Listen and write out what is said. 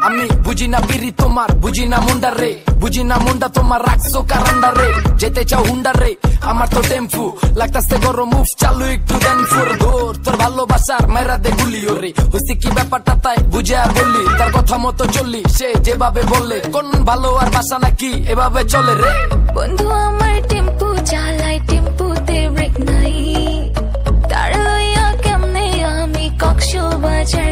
আমি বুঝি না বিড়ি তোমার, বুঝি না মুন্ডা রে, বুঝি না মুন্ডা তোমার রাখছো কারান্ডা রে। যেতে চাও হুন্ডা রে, আমার তো টেম্পু লাগতাছে গরম মুভ চালু একটু দেন ফুর ধর। তোর ভালোবাসার মেরা দে গুলি ওরে, হইছে কি ব্যাপারটা তাই বুঝে আর বললি। তার কথা মতো চললি, সে যেভাবে বললে কোন ভালো আর বাসা নাকি এভাবে চলে রে। বন্ধু আমার টেম্পু চালাই, টেম্পুতে ব্রেক নাই, তার লইয়া কেমনে আমি কক্সবাজার